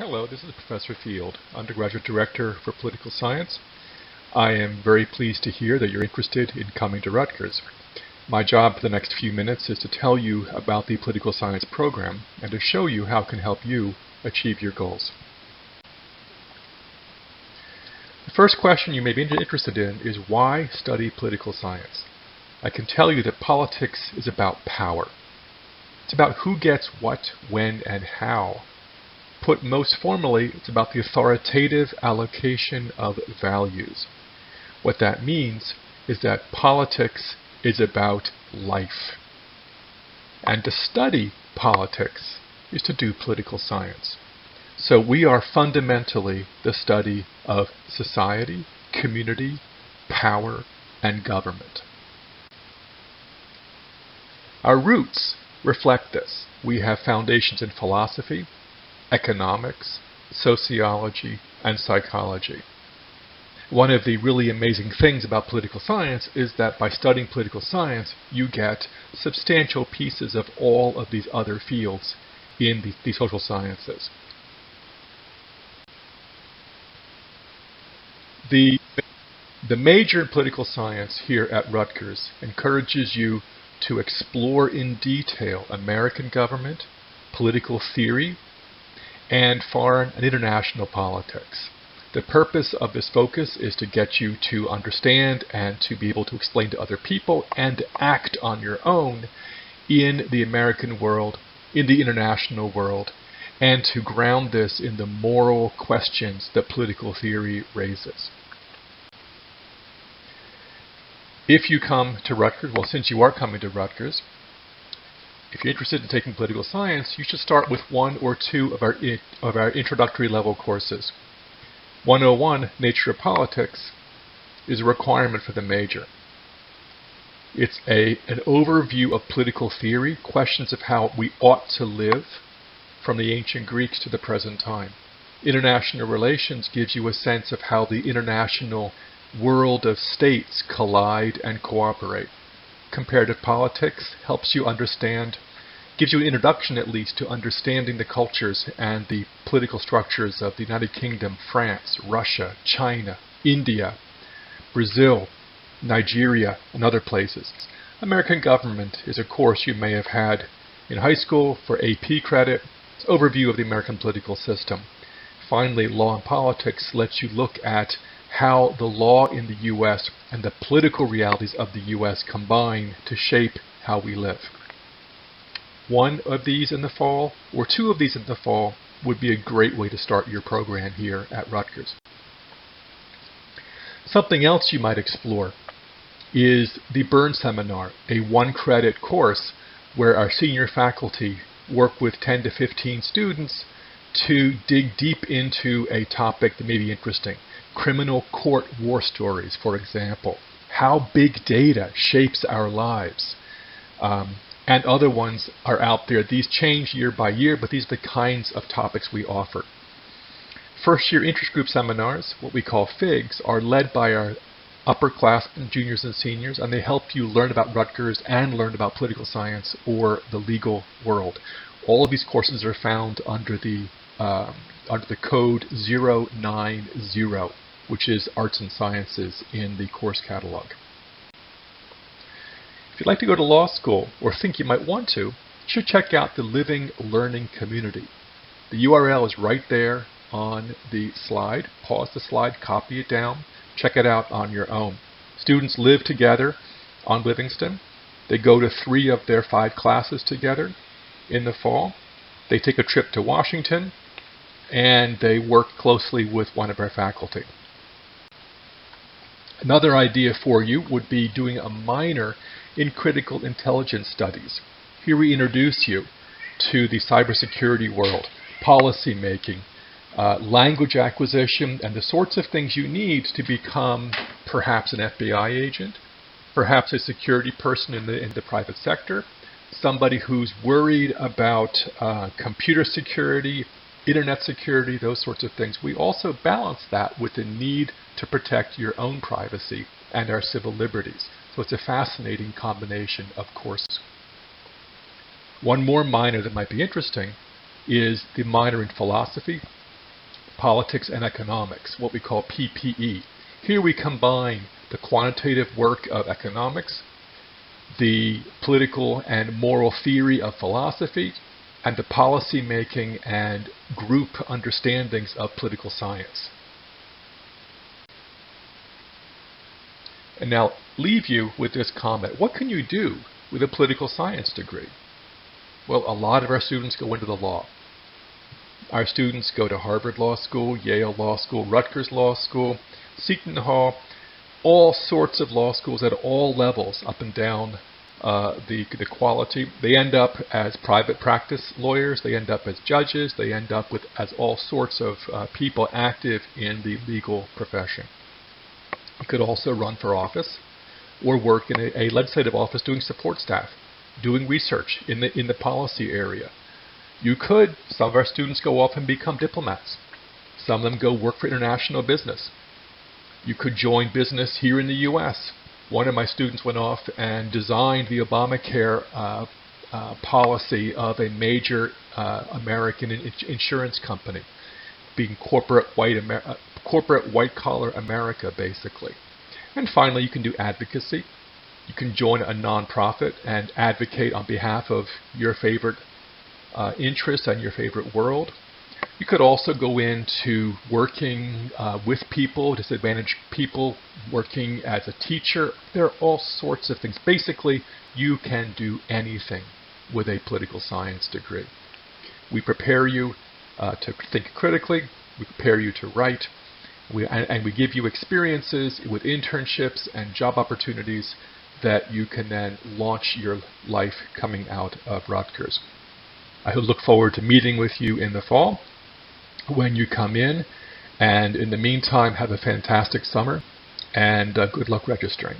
Hello, this is Professor Field, Undergraduate Director for Political Science. I am very pleased to hear that you're interested in coming to Rutgers. My job for the next few minutes is to tell you about the Political Science program and to show you how it can help you achieve your goals. The first question you may be interested in is why study political science? I can tell you that politics is about power. It's about who gets what, when, and how. Put most formally, it's about the authoritative allocation of values. What that means is that politics is about life. And to study politics is to do political science. So we are fundamentally the study of society, community, power, and government. Our roots reflect this. We have foundations in philosophy, economics, sociology, and psychology. One of the really amazing things about political science is that by studying political science, you get substantial pieces of all of these other fields in the social sciences. The major in political science here at Rutgers encourages you to explore in detail American government, political theory, and foreign and international politics. The purpose of this focus is to get you to understand and to be able to explain to other people and to act on your own in the American world, in the international world, and to ground this in the moral questions that political theory raises. If you come to Rutgers, well, since you are coming to Rutgers, if you're interested in taking political science, you should start with one or two of our introductory level courses. 101, Nature of Politics, is a requirement for the major. It's an overview of political theory, questions of how we ought to live from the ancient Greeks to the present time. International relations gives you a sense of how the international world of states collide and cooperate. Comparative politics helps you understand, gives you an introduction at least to understanding the cultures and the political structures of the United Kingdom, France, Russia, China, India, Brazil, Nigeria, and other places. American government is a course you may have had in high school for AP credit. It's an overview of the American political system. Finally, law and politics lets you look at how the law in the U.S. and the political realities of the U.S. combine to shape how we live. One of these in the fall, or two of these in the fall, would be a great way to start your program here at Rutgers. Something else you might explore is the Burn Seminar, a one-credit course where our senior faculty work with 10 to 15 students to dig deep into a topic that may be interesting. Criminal court war stories, for example. How big data shapes our lives. And other ones are out there. These change year by year, but these are the kinds of topics we offer. First year interest group seminars, what we call FIGs, are led by our upperclassmen, juniors and seniors, and they help you learn about Rutgers and learn about political science or the legal world. All of these courses are found under the code 090, which is Arts and Sciences in the course catalog. If you'd like to go to law school, or think you might want to, you should check out the Living Learning Community. The URL is right there on the slide. Pause the slide, copy it down, check it out on your own. Students live together on Livingston. They go to 3 of their 5 classes together in the fall. They take a trip to Washington, and they work closely with one of our faculty. Another idea for you would be doing a minor in critical intelligence studies. Here we introduce you to the cybersecurity world, policy making, language acquisition, and the sorts of things you need to become perhaps an FBI agent, perhaps a security person in the private sector, somebody who's worried about computer security, internet security, those sorts of things. We also balance that with the need to protect your own privacy and our civil liberties. So it's a fascinating combination of courses. One more minor that might be interesting is the minor in philosophy, Politics and Economics, what we call PPE. Here we combine the quantitative work of economics, the political and moral theory of philosophy, and the policy making and group understandings of political science. And now leave you with this comment. What can you do with a political science degree? Well, a lot of our students go into the law. Our students go to Harvard Law School, Yale Law School, Rutgers Law School, Seton Hall, all sorts of law schools at all levels up and down the quality. They end up as private practice lawyers, they end up as judges, they end up with as all sorts of people active in the legal profession. You could also run for office or work in a legislative office doing support staff, doing research in the policy area. You could, some of our students go off and become diplomats. Some of them go work for international business. You could join business here in the U.S. One of my students went off and designed the Obamacare policy of a major American insurance company, being corporate white-collar America, basically. And finally, you can do advocacy. You can join a nonprofit and advocate on behalf of your favorite interests and your favorite world. You could also go into working with people, disadvantaged people, working as a teacher. There are all sorts of things. Basically, you can do anything with a political science degree. We prepare you to think critically. We prepare you to write. And we give you experiences with internships and job opportunities that you can then launch your life coming out of Rutgers. I look forward to meeting with you in the fall when you come in, and in the meantime, have a fantastic summer, and good luck registering.